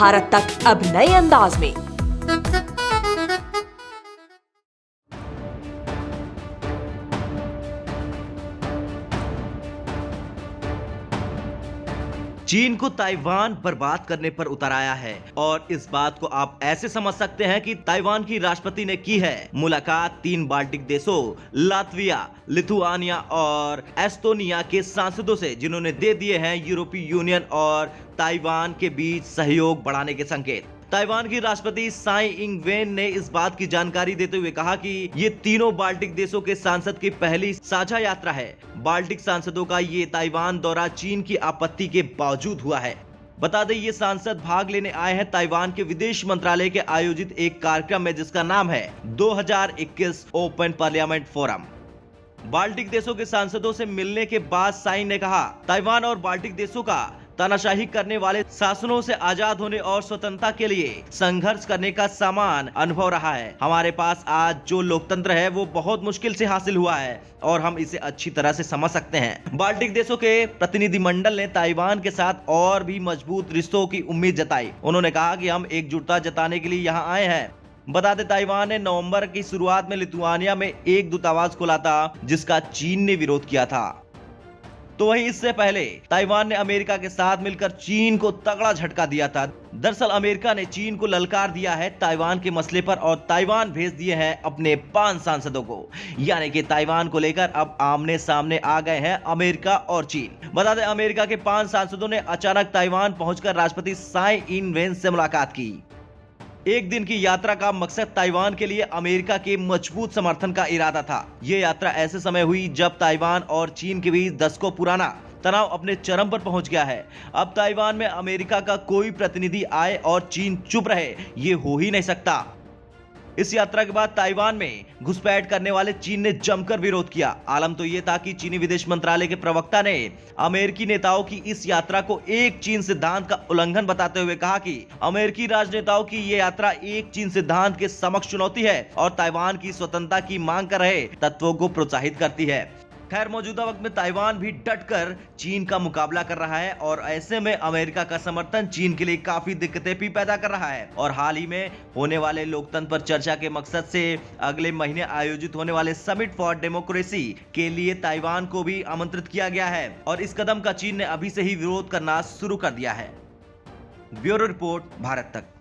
भारत तक अब नए अंदाज में। चीन को ताइवान बर्बाद करने पर उतर आया है और इस बात को आप ऐसे समझ सकते हैं कि ताइवान की राष्ट्रपति ने की है मुलाकात 3 बाल्टिक देशों लातविया, लिथुआनिया और एस्टोनिया के सांसदों से, जिन्होंने दे दिए हैं यूरोपीय यूनियन और ताइवान के बीच सहयोग बढ़ाने के संकेत। ताइवान की राष्ट्रपति साई इंग वेन ने इस बात की जानकारी देते हुए कहा कि ये तीनों बाल्टिक देशों के सांसद की पहली साझा यात्रा है। बाल्टिक सांसदों का ये ताइवान दौरा चीन की आपत्ति के बावजूद हुआ है। बता दें, ये सांसद भाग लेने आए हैं ताइवान के विदेश मंत्रालय के आयोजित एक कार्यक्रम में, जिसका नाम है 2021 ओपन पार्लियामेंट फोरम। बाल्टिक देशों के सांसदों से मिलने के बाद साई ने कहा, ताइवान और बाल्टिक देशों का तानाशाही करने वाले शासनों से आजाद होने और स्वतंत्रता के लिए संघर्ष करने का समान अनुभव रहा है। हमारे पास आज जो लोकतंत्र है वो बहुत मुश्किल से हासिल हुआ है और हम इसे अच्छी तरह से समझ सकते हैं। बाल्टिक देशों के प्रतिनिधिमंडल ने ताइवान के साथ और भी मजबूत रिश्तों की उम्मीद जताई। उन्होंने कहा कि हम एकजुटता जताने के लिए यहाँ आए हैं। बता दें, ताइवान ने नवंबर की शुरुआत में लिथुआनिया में एक दूतावास खोला था, जिसका चीन ने विरोध किया था। तो वहीं इससे पहले ताइवान ने अमेरिका के साथ मिलकर चीन को तगड़ा झटका दिया था। दरअसल अमेरिका ने चीन को ललकार दिया है ताइवान के मसले पर और ताइवान भेज दिए हैं अपने 5 सांसदों को। यानी कि ताइवान को लेकर अब आमने सामने आ गए हैं अमेरिका और चीन। बता दें, अमेरिका के 5 सांसदों ने अचानक ताइवान पहुंचकर राष्ट्रपति साई इंग वेन से मुलाकात की। एक दिन की यात्रा का मकसद ताइवान के लिए अमेरिका के मजबूत समर्थन का इरादा था। ये यात्रा ऐसे समय हुई जब ताइवान और चीन के बीच दशकों पुराना तनाव अपने चरम पर पहुंच गया है। अब ताइवान में अमेरिका का कोई प्रतिनिधि आए और चीन चुप रहे, ये हो ही नहीं सकता। इस यात्रा के बाद ताइवान में घुसपैठ करने वाले चीन ने जमकर विरोध किया। आलम तो ये था कि चीनी विदेश मंत्रालय के प्रवक्ता ने अमेरिकी नेताओं की इस यात्रा को एक चीन सिद्धांत का उल्लंघन बताते हुए कहा कि अमेरिकी राजनेताओं की ये यात्रा एक चीन सिद्धांत के समक्ष चुनौती है और ताइवान की स्वतंत्रता की मांग कर रहे तत्वों को प्रोत्साहित करती है। खैर, मौजूदा वक्त में ताइवान भी डटकर चीन का मुकाबला कर रहा है और ऐसे में अमेरिका का समर्थन चीन के लिए काफी दिक्कतें भी पैदा कर रहा है। और हाल ही में होने वाले लोकतंत्र पर चर्चा के मकसद से अगले महीने आयोजित होने वाले समिट फॉर डेमोक्रेसी के लिए ताइवान को भी आमंत्रित किया गया है और इस कदम का चीन ने अभी से ही विरोध करना शुरू कर दिया है। ब्यूरो रिपोर्ट, भारत तक।